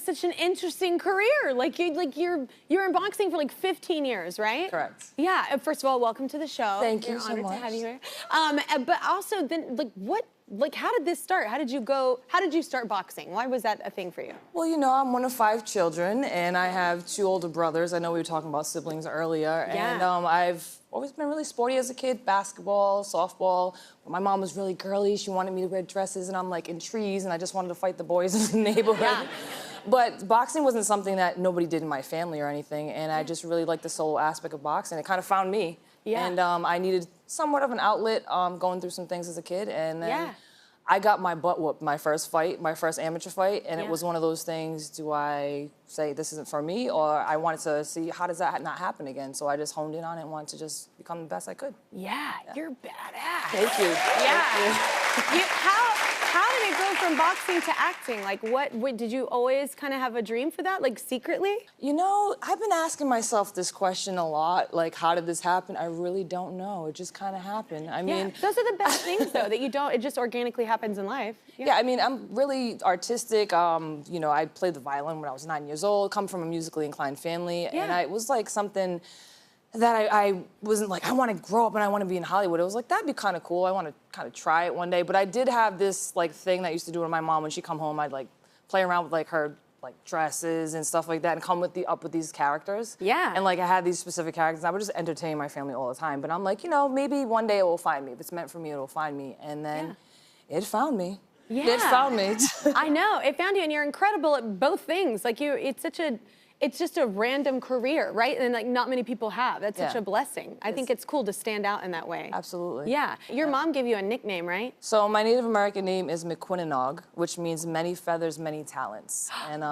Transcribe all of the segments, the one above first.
such an interesting career. You're in boxing for like 15 years, right? Correct. Yeah. First of all, welcome to the show. Thank you We're so honored much. to have you here. But also, then, how did this start? How did you start boxing? Why was that a thing for you? Well, you know, I'm one of 5 children, and I have 2 older brothers. I know we were talking about siblings earlier. Yeah. And I've always been really sporty as a kid, basketball, softball. My mom was really girly. She wanted me to wear dresses, and I'm like in trees, and I just wanted to fight the boys in the neighborhood. Yeah. But boxing wasn't something that nobody did in my family or anything, and I just really liked the solo aspect of boxing. It kind of found me. Yeah. And I needed somewhat of an outlet going through some things as a kid, and then I got my butt whooped my first fight, my first amateur fight, and it was one of those things, do I say this isn't for me, or I wanted to see how does that not happen again, so I just honed in on it and wanted to just become the best I could. Yeah, you're badass. Thank you. Yeah. Thank you. How did it go from boxing to acting? Like, what did you always kind of have a dream for that, like secretly? You know, I've been asking myself this question a lot, like, how did this happen? I really don't know. It just kind of happened. I mean, those are the best things, though, that it just organically happens in life. Yeah, I mean, I'm really artistic. You know, I played the violin when I was 9 years old, come from a musically inclined family, and it was like something that I wasn't like, I want to grow up and I want to be in Hollywood. It was like, that'd be kind of cool. I want to kind of try it one day. But I did have this like thing that I used to do with my mom when she'd come home. I'd like play around with like her like dresses and stuff like that and come up with these characters. Yeah. And like I had these specific characters. And I would just entertain my family all the time. But I'm like, you know, maybe one day it will find me. If it's meant for me, it'll find me. And then it found me. Yeah. It found me. I know. It found you, and you're incredible at both things. Like it's just a random career, right? And like not many people have. That's such a blessing. I think it's cool to stand out in that way. Absolutely. Yeah. Your mom gave you a nickname, right? So my Native American name is McQuinnanog, which means many feathers, many talents. And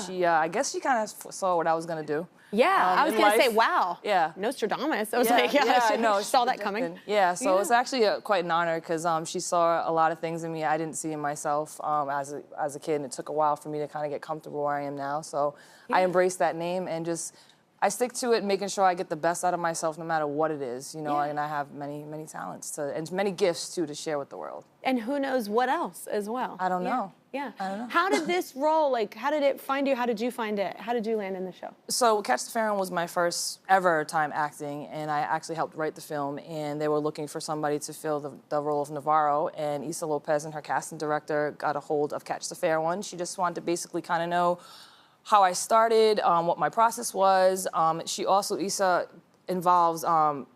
she, I guess she kind of saw what I was gonna do. Yeah, I was gonna say, wow. Yeah. Nostradamus. I was like, I know. Saw that coming. Yeah, so it's actually quite an honor because she saw a lot of things in me I didn't see in myself as a kid, and it took a while for me to kind of get comfortable where I am now. So I embraced that name and I stick to it, making sure I get the best out of myself no matter what it is, you know, and I have many, many talents and many gifts too to share with the world. And who knows what else as well. I don't know. Yeah. I don't know. How did this role, like, how did it find you? How did you find it? How did you land in the show? So Catch the Fair One was my first ever time acting, and I actually helped write the film, and they were looking for somebody to fill the role of Navarro, and Issa Lopez and her casting director got a hold of Catch the Fair One. She just wanted to basically kind of know how I started, what my process was. Issa involves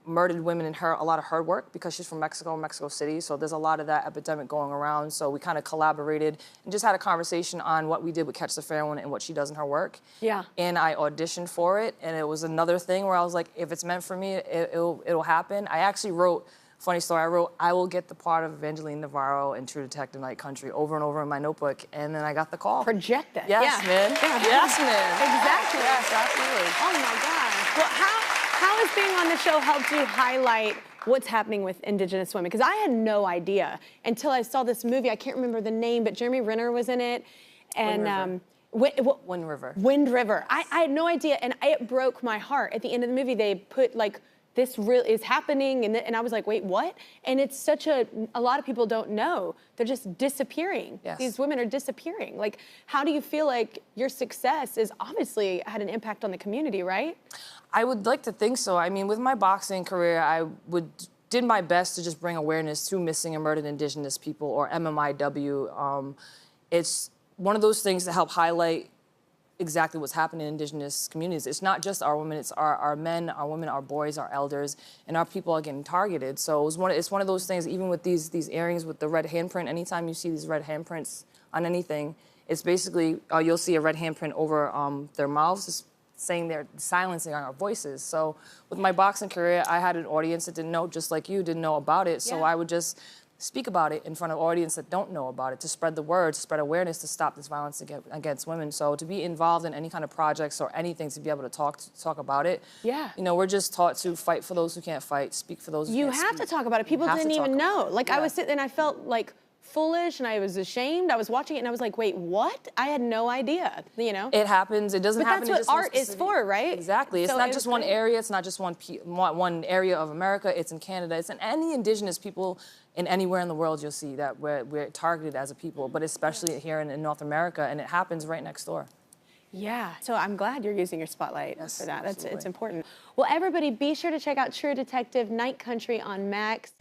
murdered women in a lot of her work because she's from Mexico City, so there's a lot of that epidemic going around. So we kind of collaborated and just had a conversation on what we did with Catch the Fair One and what she does in her work. Yeah. And I auditioned for it, and it was another thing where I was like, if it's meant for me, it'll happen. I actually wrote, funny story, I will get the part of Evangeline Navarro in True Detective Night Country over and over in my notebook, and then I got the call. Project that. Yes, man. Yeah. Yes, man. Exactly. Yes, absolutely. Oh my God. Well, how has being on the show helped you highlight what's happening with Indigenous women? Because I had no idea until I saw this movie. I can't remember the name, but Jeremy Renner was in it. And Wind River. Wind River. I had no idea, and it broke my heart. At the end of the movie, they put like, this really is happening, and I was like, wait, what? And it's such a lot of people don't know. They're just disappearing. Yes. These women are disappearing. Like, how do you feel like your success is obviously had an impact on the community, right? I would like to think so. I mean, with my boxing career, I did my best to just bring awareness to missing and murdered Indigenous people, or MMIW. It's one of those things to help highlight exactly what's happening in Indigenous communities. It's not just our women, it's our men, our women, our boys, our elders, and our people are getting targeted. So it's one of those things, even with these earrings with the red handprint, anytime you see these red handprints on anything, it's basically, you'll see a red handprint over their mouths, just saying they're silencing our voices. So with my boxing career, I had an audience that didn't know, just like you, didn't know about it, so I would just speak about it in front of an audience that don't know about it, to spread the word, to spread awareness, to stop this violence against women. So to be involved in any kind of projects or anything, to be able to talk about it. Yeah. You know, we're just taught to fight for those who can't fight, speak for those who can't speak. You have to talk about it. People didn't even know. Like, I was sitting and I felt like foolish and I was ashamed. I was watching it and I was like, wait, what? I had no idea, you know? It happens. It doesn't happen. But that's what art is for, right? Exactly. It's not just one area. It's not just one area of America. It's in Canada. It's in any Indigenous people in anywhere in the world you'll see that we're targeted as a people, but especially here in North America, and it happens right next door. Yeah, so I'm glad you're using your spotlight Yes, for that. It's absolutely. important. Well, everybody, be sure to check out True Detective Night Country on Max.